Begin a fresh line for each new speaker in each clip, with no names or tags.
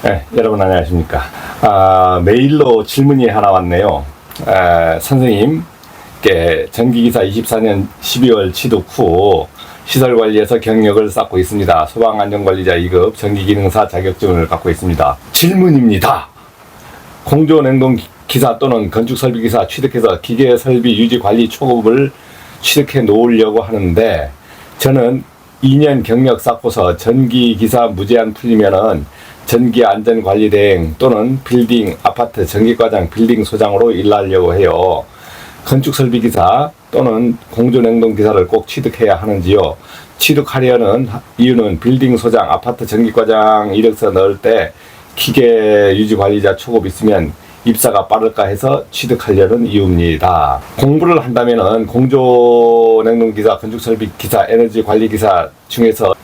네, 여러분 안녕하십니까. 메일로 질문이 하나 왔네요. 선생님께 전기기사 24년 12월 취득 후 시설관리에서 경력을 쌓고 있습니다. 소방안전관리자 2급 전기기능사 자격증을 갖고 있습니다. 질문입니다. 공조냉동기사 또는 건축설비기사 취득해서 기계설비 유지관리 초급을 취득해 놓으려고 하는데, 저는 2년 경력 쌓고서 전기기사 무제한 풀리면은 전기안전관리대행 또는 빌딩, 아파트 전기과장, 빌딩 소장으로 일하려고 해요. 건축설비기사 또는 공조냉동기사를 꼭 취득해야 하는지요? 취득하려는 이유는 빌딩 소장, 아파트 전기과장 이력서 넣을 때 기계유지관리자 초급 있으면 입사가 빠를까 해서 취득하려는 이유입니다. 공부를 한다면은 공조냉동기사, 건축설비기사, 에너지관리기사 중에서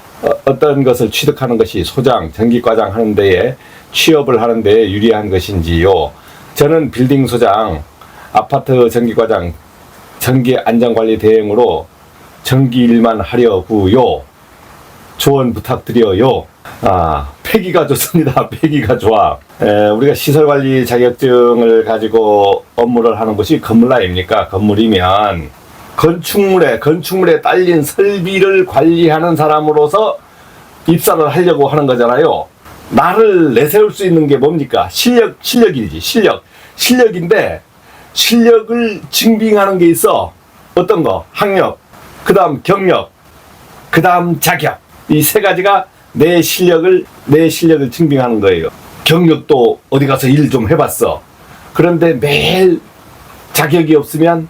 어떤 것을 취득하는 것이 소장, 전기과장 하는 데에 취업을 하는 데에 유리한 것인지요? 저는 빌딩 소장, 아파트 전기과장, 전기안전관리 대행으로 전기 일만 하려고요. 조언 부탁드려요. 패기가 좋습니다. 패기가 좋아. 우리가 시설관리 자격증을 가지고 업무를 하는 것이 건물 아닙니까? 건물이면 건축물에 딸린 설비를 관리하는 사람으로서 입사를 하려고 하는 거잖아요. 나를 내세울 수 있는 게 뭡니까? 실력이지. 실력인데, 실력을 증빙하는 게 있어. 어떤 거? 학력, 그 다음 경력, 그 다음 자격. 이 세 가지가 내 실력을 증빙하는 거예요. 경력도 어디 가서 일 좀 해봤어. 그런데 매일 자격이 없으면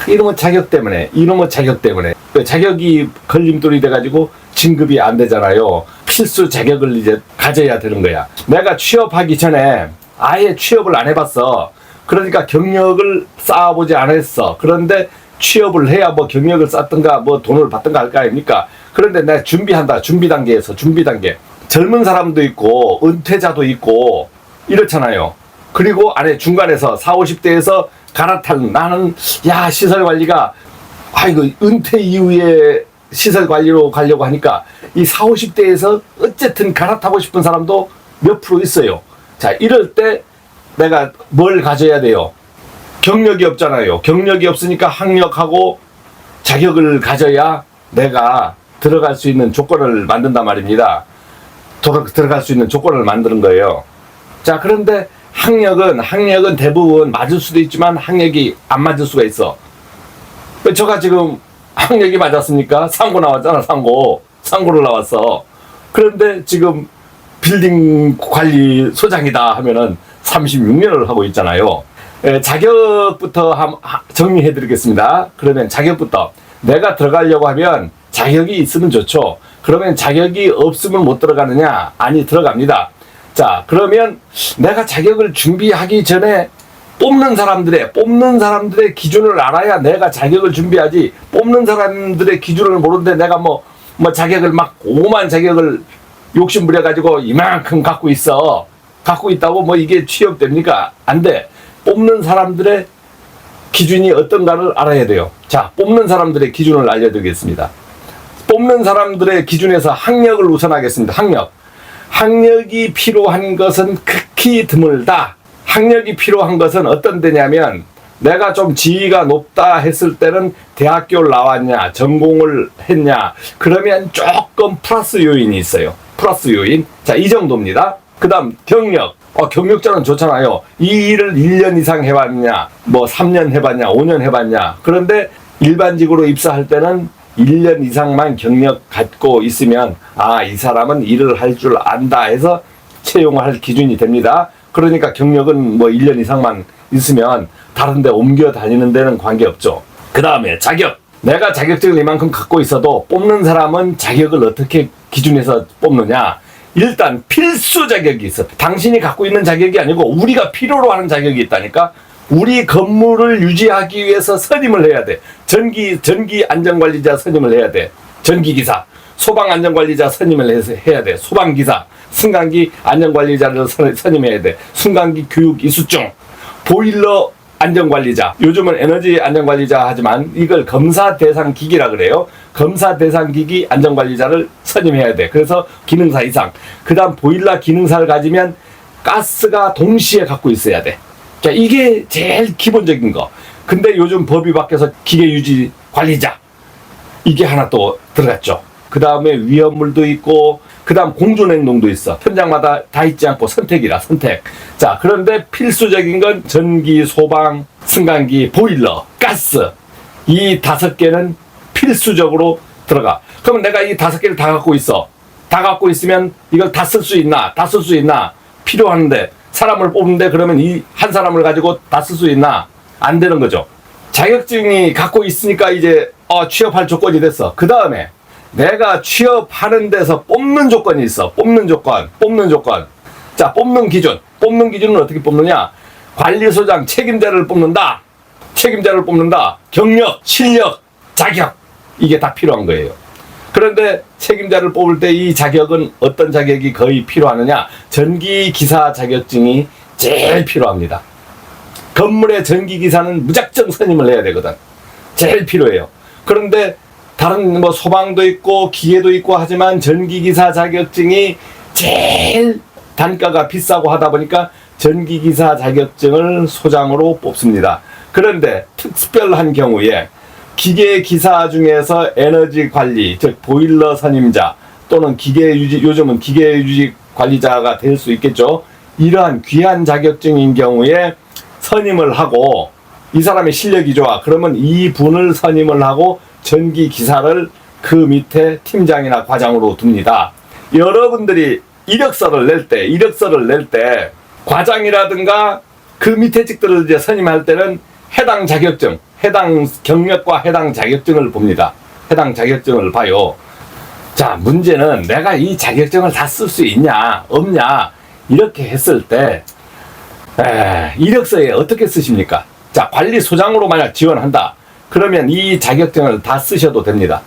이놈의 자격 때문에 자격이 걸림돌이 돼가지고 진급이 안 되잖아요. 필수 자격을 이제 가져야 되는 거야. 내가 취업하기 전에 아예 취업을 안 해봤어. 그러니까 경력을 쌓아보지 않았어. 그런데 취업을 해야 뭐 경력을 쌓든가 뭐 돈을 받든가 할 거 아닙니까? 그런데 내가 준비 단계. 젊은 사람도 있고 은퇴자도 있고 이렇잖아요. 그리고 안에 중간에서 40, 50대에서 갈아타는, 나는 시설관리가 이거 은퇴 이후에 시설관리로 가려고 하니까 이 40, 50대에서 어쨌든 갈아타고 싶은 사람도 몇 프로 있어요. 자, 이럴 때 내가 뭘 가져야 돼요? 경력이 없잖아요. 경력이 없으니까 학력하고 자격을 가져야 내가 들어갈 수 있는 조건을 만든단 말입니다. 들어갈 수 있는 조건을 만드는 거예요. 자, 그런데 학력은 대부분 맞을 수도 있지만 학력이 안 맞을 수가 있어. 제가 지금 학력이 맞았습니까? 상고 나왔잖아. 상고를 나왔어. 그런데 지금 빌딩 관리 소장이다 하면은 36년을 하고 있잖아요. 자격부터 정리해 드리겠습니다. 그러면 자격부터 내가 들어가려고 하면 자격이 있으면 좋죠. 그러면 자격이 없으면 못 들어가느냐? 아니, 들어갑니다. 자, 그러면 내가 자격을 준비하기 전에 뽑는 사람들의 기준을 알아야 내가 자격을 준비하지. 뽑는 사람들의 기준을 모르는데 내가 뭐 자격을 막 5만 자격을 욕심부려가지고 이만큼 갖고 있다고 뭐 이게 취업됩니까? 안 돼. 뽑는 사람들의 기준이 어떤가를 알아야 돼요. 자, 뽑는 사람들의 기준을 알려드리겠습니다. 뽑는 사람들의 기준에서 학력을 우선하겠습니다. 학력이 필요한 것은 극히 드물다. 학력이 필요한 것은 어떤 데냐면, 내가 좀 지위가 높다 했을 때는 대학교를 나왔냐, 전공을 했냐, 그러면 조금 플러스 요인이 있어요. 플러스 요인. 자, 이 정도입니다. 그 다음 경력. 경력자는 좋잖아요. 이 일을 1년 이상 해봤냐, 뭐 3년 해봤냐, 5년 해봤냐. 그런데 일반직으로 입사할 때는 1년 이상만 경력 갖고 있으면 이 사람은 일을 할 줄 안다 해서 채용을 할 기준이 됩니다. 그러니까 경력은 뭐 1년 이상만 있으면 다른 데 옮겨 다니는 데는 관계없죠. 그 다음에 자격. 내가 자격증을 이만큼 갖고 있어도 뽑는 사람은 자격을 어떻게 기준해서 뽑느냐. 일단 필수 자격이 있어. 당신이 갖고 있는 자격이 아니고 우리가 필요로 하는 자격이 있다니까. 우리 건물을 유지하기 위해서 선임을 해야 돼. 전기 안전관리자 선임을 해야 돼. 전기기사. 소방 안전관리자 선임을 해야 돼. 소방기사. 승강기 안전관리자를 선임해야 돼. 승강기 교육 이수증. 보일러 안전관리자, 요즘은 에너지 안전관리자 하지만 이걸 검사 대상 기기라 그래요. 검사 대상 기기 안전관리자를 선임해야 돼. 그래서 기능사 이상. 그 다음 보일러 기능사를 가지면 가스가 동시에 갖고 있어야 돼. 자, 이게 제일 기본적인 거. 근데 요즘 법이 바뀌어서 기계유지 관리자, 이게 하나 또 들어갔죠. 그 다음에 위험물도 있고, 그 다음 공존행동도 있어. 현장마다 다 있지 않고 선택이라, 선택. 자, 그런데 필수적인 건 전기, 소방, 승강기, 보일러, 가스. 이 5개는 필수적으로 들어가. 그러면 내가 이 5개를 다 갖고 있어. 다 갖고 있으면 이걸 다 쓸 수 있나? 다 쓸 수 있나? 필요한데, 사람을 뽑는데 그러면 이 한 사람을 가지고 다 쓸 수 있나? 안 되는 거죠. 자격증이 갖고 있으니까 이제 취업할 조건이 됐어. 그 다음에 내가 취업하는 데서 뽑는 조건이 있어. 뽑는 조건. 자, 뽑는 기준. 뽑는 기준은 어떻게 뽑느냐? 관리소장 책임자를 뽑는다. 경력, 실력, 자격. 이게 다 필요한 거예요. 그런데 책임자를 뽑을 때 이 자격은 어떤 자격이 거의 필요하느냐? 전기기사 자격증이 제일 필요합니다. 건물의 전기기사는 무작정 선임을 해야 되거든. 제일 필요해요. 그런데 다른 뭐 소방도 있고 기계도 있고 하지만 전기기사 자격증이 제일 단가가 비싸고 하다 보니까 전기기사 자격증을 소장으로 뽑습니다. 그런데 특별한 경우에 기계기사 중에서 에너지 관리, 즉 보일러 선임자 또는 기계유지, 요즘은 기계유지 관리자가 될 수 있겠죠. 이러한 귀한 자격증인 경우에 선임을 하고 이 사람의 실력이 좋아. 그러면 이 분을 선임을 하고 전기기사를 그 밑에 팀장이나 과장으로 둡니다. 여러분들이 이력서를 낼 때 과장이라든가 그 밑에 직들을 이제 선임할 때는 해당 자격증, 해당 경력과 해당 자격증을 봅니다. 해당 자격증을 봐요. 자, 문제는 내가 이 자격증을 다 쓸 수 있냐, 없냐, 이렇게 했을 때, 이력서에 어떻게 쓰십니까? 자, 관리소장으로 만약 지원한다. 그러면 이 자격증을 다 쓰셔도 됩니다.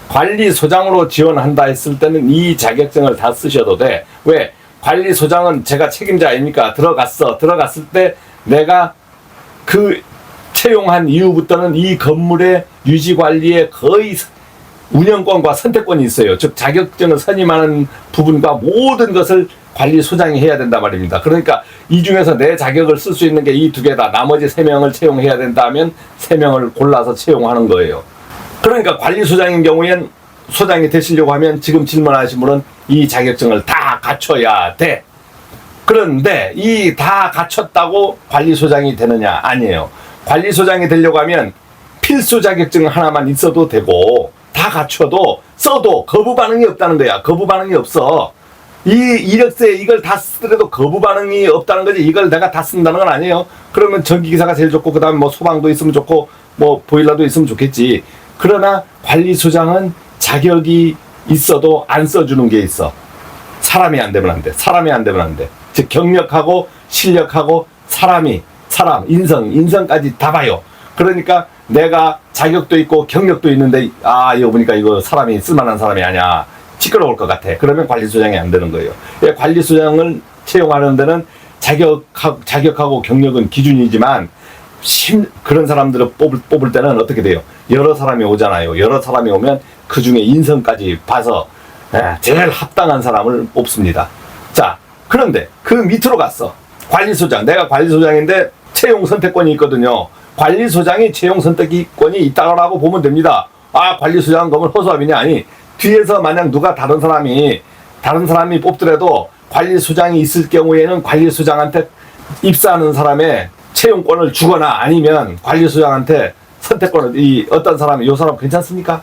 관리소장으로 지원한다 했을 때는 이 자격증을 다 쓰셔도 돼. 왜? 관리소장은 제가 책임자 아닙니까? 들어갔을 때 내가 그 채용한 이후부터는 이 건물의 유지관리에 거의 운영권과 선택권이 있어요. 즉 자격증을 선임하는 부분과 모든 것을 관리소장이 해야 된단 말입니다. 그러니까 이 중에서 내 자격을 쓸 수 있는 게 이 2개다. 나머지 3명을 채용해야 된다면 3명을 골라서 채용하는 거예요. 그러니까 관리소장인 경우엔 소장이 되시려고 하면 지금 질문하신 분은 이 자격증을 다 갖춰야 돼. 그런데 이 다 갖췄다고 관리소장이 되느냐? 아니에요. 관리소장이 되려고 하면 필수 자격증 하나만 있어도 되고 다 갖춰도 써도 거부 반응이 없다는 거야. 거부 반응이 없어. 이 이력서에 이걸 다 쓰더라도 거부 반응이 없다는 거지. 이걸 내가 다 쓴다는 건 아니에요. 그러면 전기기사가 제일 좋고 그다음에 뭐 소방도 있으면 좋고 뭐 보일러도 있으면 좋겠지. 그러나 관리소장은 자격이 있어도 안 써주는 게 있어. 사람이 안 되면 안 돼. 즉 경력하고 실력하고 사람, 인성까지 다 봐요. 그러니까 내가 자격도 있고 경력도 있는데 이거 보니까 이거 사람이 쓸만한 사람이 아니야. 시끄러울 것 같아. 그러면 관리소장이 안 되는 거예요. 관리소장을 채용하는 데는 자격하고 경력은 기준이지만 그런 사람들을 뽑을 때는 어떻게 돼요? 여러 사람이 오잖아요. 여러 사람이 오면 그 중에 인성까지 봐서 제일 합당한 사람을 뽑습니다. 자, 그런데 그 밑으로 갔어. 관리소장. 내가 관리소장인데 채용 선택권이 있거든요. 관리소장이 채용 선택권이 있다고 보면 됩니다. 관리소장은 그러면 허수아비냐? 아니, 뒤에서 만약 누가 다른 사람이 뽑더라도 관리소장이 있을 경우에는 관리소장한테 입사하는 사람의 채용권을 주거나 아니면 관리소장한테 선택권을 어떤 사람이 이 사람 괜찮습니까?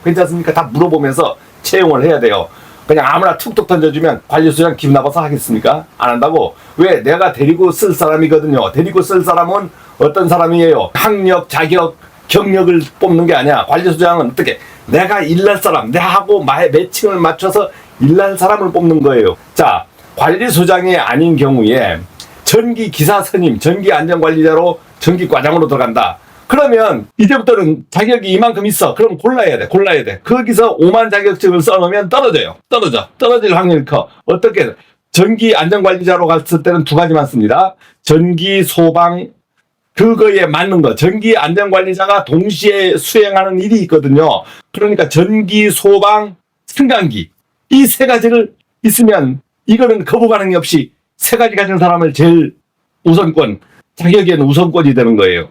다 물어보면서 채용을 해야 돼요. 그냥 아무나 툭툭 던져주면 관리소장 기분 나빠서 하겠습니까? 안 한다고. 왜? 내가 데리고 쓸 사람이거든요. 데리고 쓸 사람은 어떤 사람이에요? 학력, 자격, 경력을 뽑는 게 아니야. 관리소장은 어떻게? 내가 일날 사람, 내하고 매칭을 맞춰서 일날 사람을 뽑는 거예요. 자, 관리소장이 아닌 경우에 전기기사 선임, 전기안전관리자로 전기과장으로 들어간다. 그러면 이제부터는 자격이 이만큼 있어. 그럼 골라야 돼. 거기서 5만 자격증을 써놓으면 떨어질 확률이 커. 어떻게? 전기안전관리자로 갔을 때는 2가지만 씁니다. 전기, 소방, 그거에 맞는 거, 전기 안전관리자가 동시에 수행하는 일이 있거든요. 그러니까 전기, 소방, 승강기 이 세 가지를 있으면 이거는 거부 반응이 없이 세 가지 가진 사람을 제일 우선권, 자격에는 우선권이 되는 거예요.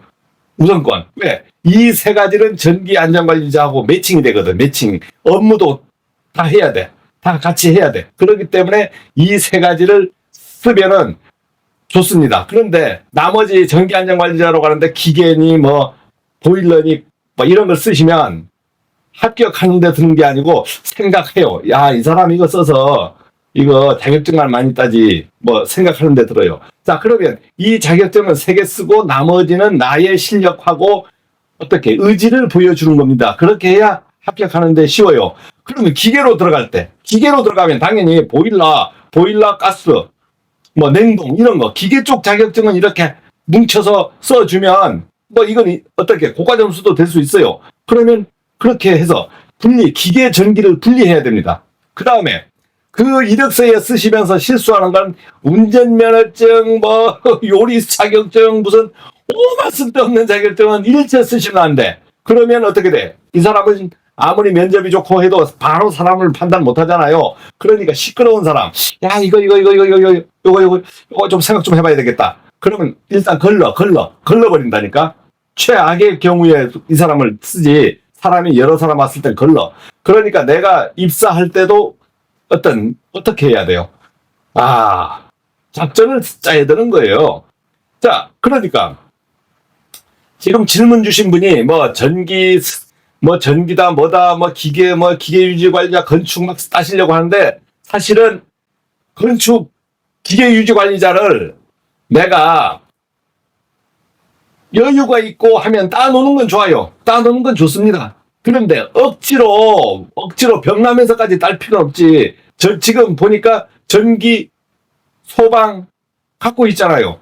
우선권. 왜? 이 세 가지는 전기 안전관리자하고 매칭이 되거든. 매칭. 업무도 다 해야 돼. 다 같이 해야 돼. 그렇기 때문에 이 세 가지를 쓰면은 좋습니다. 그런데 나머지 전기 안전관리자로 가는데 기계니 뭐 보일러니 뭐 이런 걸 쓰시면 합격하는 데 드는 게 아니고 생각해요. 야, 이 사람 이거 써서 이거 자격증만 많이 따지 뭐 생각하는 데 들어요. 자, 그러면 이 자격증은 3개 쓰고 나머지는 나의 실력하고 어떻게 의지를 보여주는 겁니다. 그렇게 해야 합격하는 데 쉬워요. 그러면 기계로 들어갈 때, 기계로 들어가면 당연히 보일러, 가스, 뭐 냉동 이런 거 기계 쪽 자격증은 이렇게 뭉쳐서 써주면 뭐 이건 어떻게 고가 점수도 될 수 있어요. 그러면 그렇게 해서 기계 전기를 분리해야 됩니다. 그 다음에 그 이력서에 쓰시면서 실수하는 건 운전면허증, 뭐 요리 자격증, 무슨 오만 쓸데없는 자격증은 일체 쓰시면 안 돼. 그러면 어떻게 돼? 이 사람은 아무리 면접이 좋고 해도 바로 사람을 판단 못 하잖아요. 그러니까 시끄러운 사람, 야, 이거 좀 생각 좀 해봐야 되겠다. 그러면 일단 걸러버린다니까? 최악의 경우에 이 사람을 쓰지, 사람이 여러 사람 왔을 땐 걸러. 그러니까 내가 입사할 때도 어떻게 해야 돼요? 작전을 짜야 되는 거예요. 자, 그러니까, 지금 질문 주신 분이 전기다, 기계 유지 관리자, 건축 막 따시려고 하는데, 사실은 기계 유지 관리자를 내가 여유가 있고 하면 따놓는 건 좋아요. 따놓는 건 좋습니다. 그런데 억지로 병나면서까지 딸 필요는 없지. 지금 보니까 전기, 소방 갖고 있잖아요.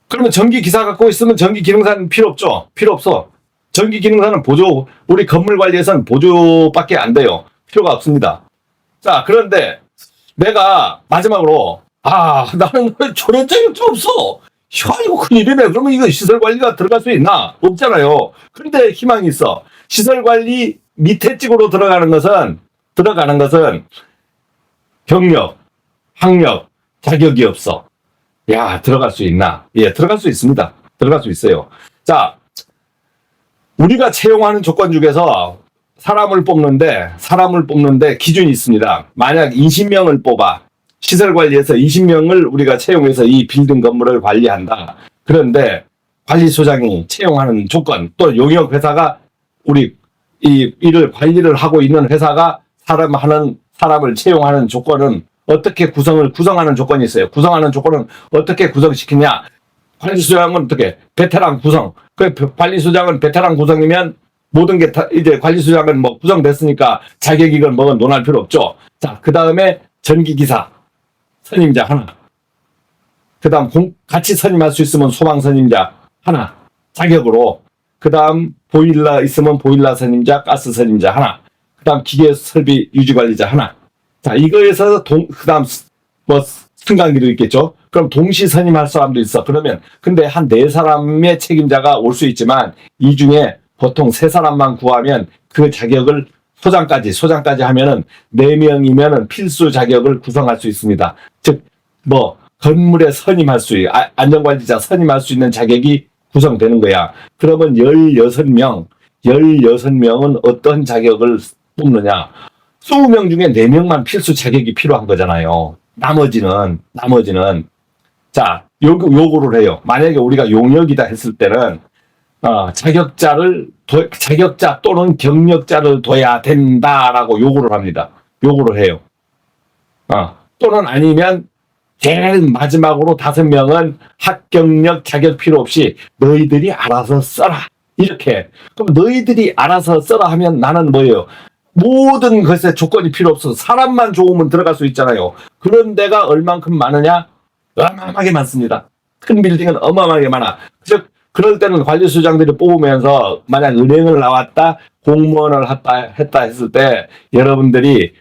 그러면 전기 기사 갖고 있으면 전기 기능사는 필요 없죠? 필요 없어. 전기 기능사는 우리 건물 관리에서는 보조밖에 안 돼요. 필요가 없습니다. 자, 그런데 내가 마지막으로, 나는 왜 저런 자격증 없어? 이거 큰일이네. 그러면 이거 시설 관리가 들어갈 수 있나? 없잖아요. 그런데 희망이 있어. 시설 관리 밑에 찍으로 들어가는 것은 경력, 학력, 자격이 없어. 야, 들어갈 수 있나? 예, 들어갈 수 있습니다. 들어갈 수 있어요. 자, 우리가 채용하는 조건 중에서 사람을 뽑는데 기준이 있습니다. 만약 20명을 뽑아, 시설관리에서 20명을 우리가 채용해서 이 빌딩 건물을 관리한다. 그런데 관리소장이 채용하는 조건, 또 용역회사가 이 일을 관리를 하고 있는 회사가 사람을 채용하는 조건은 어떻게 구성하는 조건이 있어요. 구성하는 조건은 어떻게 구성시키냐. 관리소장은 어떻게? 베테랑 구성. 관리소장은 베테랑 구성이면 모든 게 이제 관리소장은 뭐 구성됐으니까 자격이건 뭐건 논할 필요 없죠. 자, 그 다음에 전기기사 선임자 하나. 그 다음 같이 선임할 수 있으면 소방 선임자 하나. 자격으로. 그 다음 보일러 있으면 보일러 선임자, 가스 선임자 하나. 그 다음 기계 설비 유지 관리자 하나. 자, 이거에서 그 다음 뭐 승강기도 있겠죠. 그럼 동시 선임할 사람도 있어. 그러면 근데 한 4사람의 책임자가 올 수 있지만 이 중에 보통 3사람만 구하면 그 자격을 소장까지 하면은 4명이면은 필수 자격을 구성할 수 있습니다. 즉 뭐 건물에 안전관리자 선임할 수 있는 자격이 구성되는 거야. 그러면 16명은 어떤 자격을 뽑느냐? 20명 중에 4명만 필수 자격이 필요한 거잖아요. 나머지는 자, 요구를 해요. 만약에 우리가 용역이다 했을 때는 자격자 또는 경력자를 둬야 된다라고 요구를 합니다. 요구를 해요. 또는 아니면 제일 마지막으로 5명은 학경력 자격 필요 없이 너희들이 알아서 써라. 이렇게. 그럼 너희들이 알아서 써라 하면 나는 뭐예요? 모든 것에 조건이 필요 없어서 사람만 좋으면 들어갈 수 있잖아요. 그런 데가 얼만큼 많으냐? 어마어마하게 많습니다. 큰 빌딩은 어마어마하게 많아. 즉 그럴 때는 관리소장들이 뽑으면서 만약 은행을 나왔다, 공무원을 했다 했을 때 여러분들이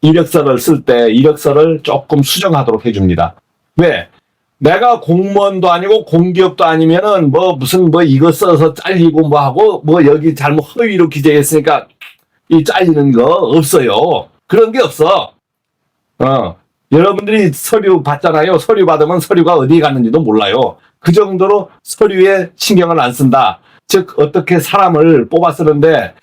이력서를 쓸 때 이력서를 조금 수정하도록 해줍니다. 왜? 내가 공무원도 아니고 공기업도 아니면은 뭐 무슨 뭐 이거 써서 잘리고 뭐 하고 뭐 여기 잘못 허위로 기재했으니까 이 잘리는 거 없어요. 그런 게 없어. 여러분들이 서류 받잖아요. 서류 받으면 서류가 어디에 갔는지도 몰라요. 그 정도로 서류에 신경을 안 쓴다. 즉 어떻게 사람을 뽑아 쓰는데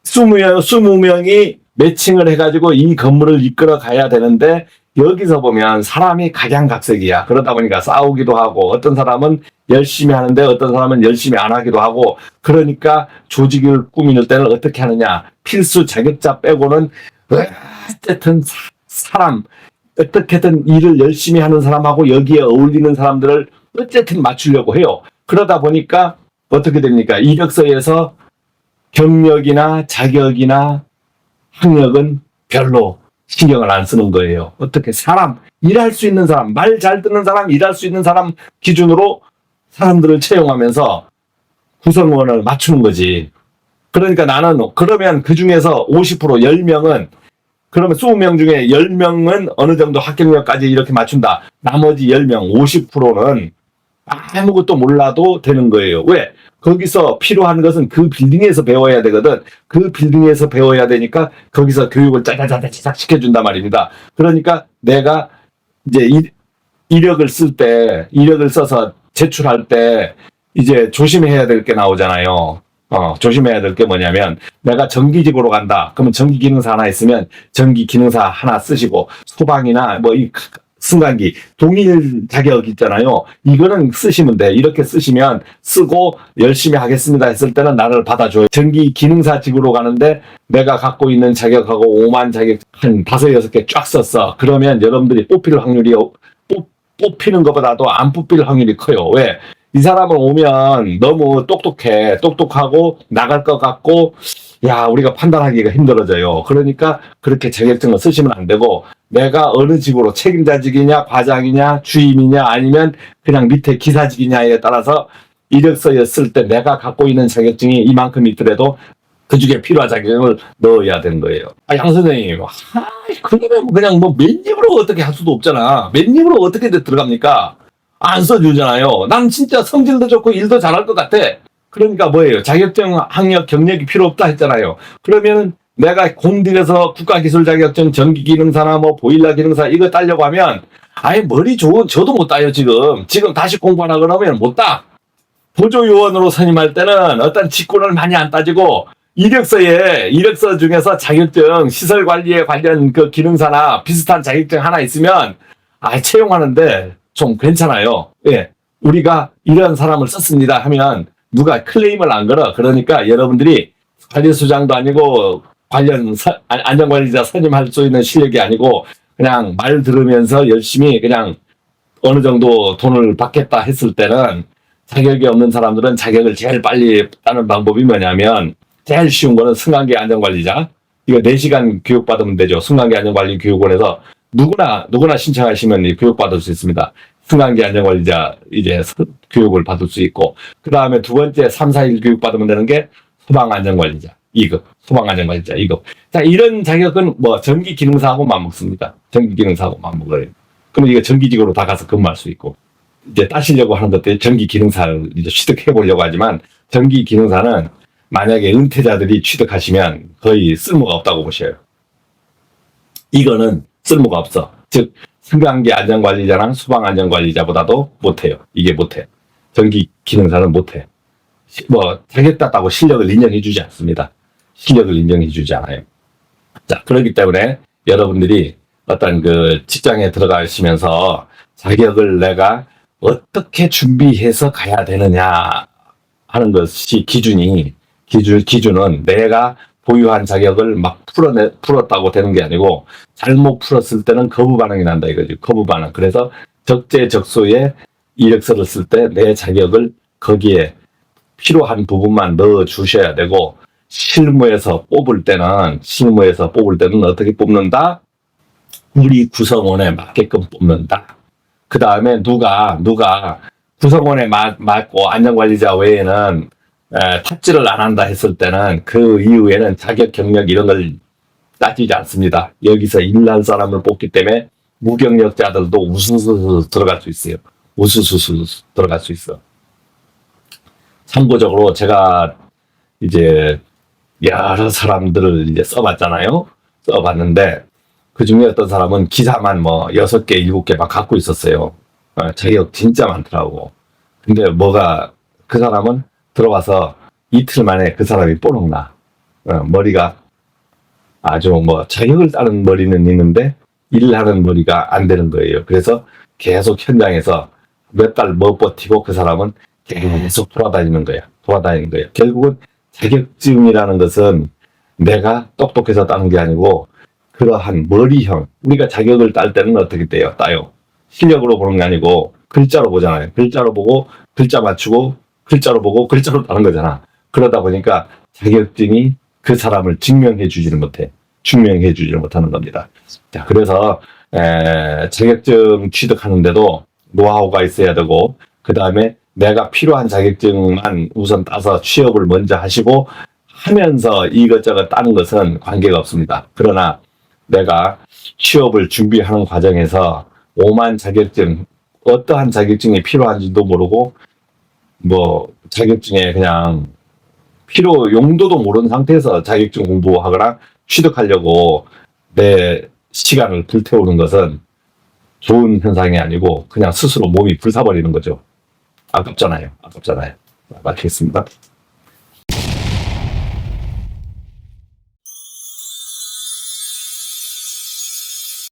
20명이 매칭을 해가지고 이 건물을 이끌어 가야 되는데 여기서 보면 사람이 각양각색이야. 그러다 보니까 싸우기도 하고 어떤 사람은 열심히 하는데 어떤 사람은 열심히 안 하기도 하고 그러니까 조직을 꾸밀 때는 어떻게 하느냐. 필수 자격자 빼고는 어쨌든 사람 어떻게든 일을 열심히 하는 사람하고 여기에 어울리는 사람들을 어쨌든 맞추려고 해요. 그러다 보니까 어떻게 됩니까? 이력서에서 경력이나 자격이나 학력은 별로 신경을 안 쓰는 거예요. 어떻게 사람, 일할 수 있는 사람, 말 잘 듣는 사람, 일할 수 있는 사람 기준으로 사람들을 채용하면서 구성원을 맞추는 거지. 그러니까 나는 그러면 그 중에서 50% 10명은 그러면 20명 중에 10명은 어느 정도 학경력까지 이렇게 맞춘다. 나머지 10명, 50%는 아무것도 몰라도 되는 거예요. 왜? 거기서 필요한 것은 그 빌딩에서 배워야 되거든. 그 빌딩에서 배워야 되니까 거기서 교육을 짜자자자작 시켜준단 말입니다. 그러니까 내가 이제 이력을 이력을 써서 제출할 때 이제 조심해야 될 게 나오잖아요. 조심해야 될 게 뭐냐면 내가 전기직으로 간다. 그러면 전기기능사 하나 있으면 전기기능사 하나 쓰시고 소방이나 뭐 이 승강기 동일 자격 있잖아요. 이거는 쓰시면 돼. 이렇게 쓰시면 쓰고 열심히 하겠습니다 했을 때는 나를 받아줘요. 전기기능사직으로 가는데 내가 갖고 있는 자격하고 5만 자격 한 5, 6개 쫙 썼어. 그러면 여러분들이 뽑힐 확률이 뽑히는 것보다도 안 뽑힐 확률이 커요. 왜? 이 사람은 오면 너무 똑똑하고 나갈 것 같고 야 우리가 판단하기가 힘들어져요. 그러니까 그렇게 자격증을 쓰시면 안 되고 내가 어느 직으로 책임자직이냐 과장이냐 주임이냐 아니면 그냥 밑에 기사직이냐에 따라서 이력서에 쓸 때 내가 갖고 있는 자격증이 이만큼 있더라도 그 중에 필요한 자격을 넣어야 되는 거예요. 양 선생님, 그러면 그냥 뭐 맨입으로 어떻게 할 수도 없잖아. 맨입으로 어떻게 들어갑니까? 안 써주잖아요. 난 진짜 성질도 좋고 일도 잘할 것 같아. 그러니까 뭐예요? 자격증, 학력, 경력이 필요 없다 했잖아요. 그러면 내가 공들여서 국가기술 자격증, 전기기능사나 뭐 보일러 기능사 이거 따려고 하면 아예 머리 좋은 저도 못 따요 지금. 지금 다시 공부하라 그러면 못 따. 보조요원으로 선임할 때는 어떤 직군을 많이 안 따지고 이력서 중에서 자격증, 시설관리에 관련 그 기능사나 비슷한 자격증 하나 있으면 채용하는데 좀 괜찮아요. 예. 우리가 이런 사람을 썼습니다 하면 누가 클레임을 안 걸어. 그러니까 여러분들이 관리수장도 아니고 안전관리자 선임할 수 있는 실력이 아니고 그냥 말 들으면서 열심히 그냥 어느 정도 돈을 받겠다 했을 때는 자격이 없는 사람들은 자격을 제일 빨리 따는 방법이 뭐냐면 제일 쉬운 거는 승강기 안전관리자. 이거 4시간 교육받으면 되죠. 승강기 안전관리 교육원에서 누구나 신청하시면 교육받을 수 있습니다. 승강기 안전관리자 이제 교육을 받을 수 있고 그 다음에 두 번째 3, 4일 교육받으면 되는 게 소방안전관리자 2급 소방안전관리자 2급 자 이런 자격은 뭐 전기기능사하고 맞먹습니다. 전기기능사하고 맞먹어요. 그럼 이거 전기직으로 다 가서 근무할 수 있고 이제 따시려고 하는 것들이 전기기능사를 이제 취득해 보려고 하지만 전기기능사는 만약에 은퇴자들이 취득하시면 거의 쓸모가 없다고 보셔요. 이거는 쓸모가 없어. 즉 승강기 안전관리자랑 소방안전관리자보다도 못해요. 이게 못해. 전기기능사는 못해. 뭐 자격 땄다고 실력을 인정해주지 않습니다. 실력을 인정해주지 않아요. 자 그렇기 때문에 여러분들이 어떤 그 직장에 들어가시면서 자격을 내가 어떻게 준비해서 가야 되느냐 하는 것이 기준은 내가 보유한 자격을 막 풀었다고 되는 게 아니고 잘못 풀었을 때는 거부 반응이 난다 이거지. 거부 반응. 그래서 적재적소에 이력서를 쓸 때 내 자격을 거기에 필요한 부분만 넣어 주셔야 되고 실무에서 뽑을 때는 어떻게 뽑는다? 우리 구성원에 맞게끔 뽑는다. 그 다음에 누가 구성원에 맞고 안전관리자 외에는 탑질을 안 한다 했을 때는 그 이후에는 자격 경력 이런 걸 따지지 않습니다. 여기서 일할 사람을 뽑기 때문에 무경력자들도 우수수 들어갈 수 있어요. 우수수수 들어갈 수 있어. 참고적으로 제가 이제 여러 사람들을 이제 써봤잖아요. 써봤는데 그 중에 어떤 사람은 기사만 뭐 6개, 7개 막 갖고 있었어요. 자격 진짜 많더라고. 근데 뭐가 그 사람은 들어와서 이틀 만에 그 사람이 뽀록 나. 머리가 아주 뭐 자격을 따는 머리는 있는데 일하는 머리가 안 되는 거예요. 그래서 계속 현장에서 몇 달 못 버티고 그 사람은 계속 돌아다니는 거야. 돌아다니는 거야. 결국은 자격증이라는 것은 내가 똑똑해서 따는 게 아니고 그러한 머리형. 우리가 자격을 딸 때는 어떻게 돼요? 따요. 실력으로 보는 게 아니고 글자로 보잖아요. 글자로 보고 글자 맞추고 글자로 보고 글자로 따는 거잖아. 그러다 보니까 자격증이 그 사람을 증명해 주지는 못해. 증명해 주지를 못하는 겁니다. 자, 그래서 자격증 취득하는데도 노하우가 있어야 되고 그 다음에 내가 필요한 자격증만 우선 따서 취업을 먼저 하시고 하면서 이것저것 따는 것은 관계가 없습니다. 그러나 내가 취업을 준비하는 과정에서 오만 자격증, 어떠한 자격증이 필요한지도 모르고 뭐 자격증에 그냥 필요 용도도 모르는 상태에서 자격증 공부하거나 취득하려고 내 시간을 불태우는 것은 좋은 현상이 아니고 그냥 스스로 몸이 불사버리는 거죠. 아깝잖아요. 아깝잖아요. 마치겠습니다.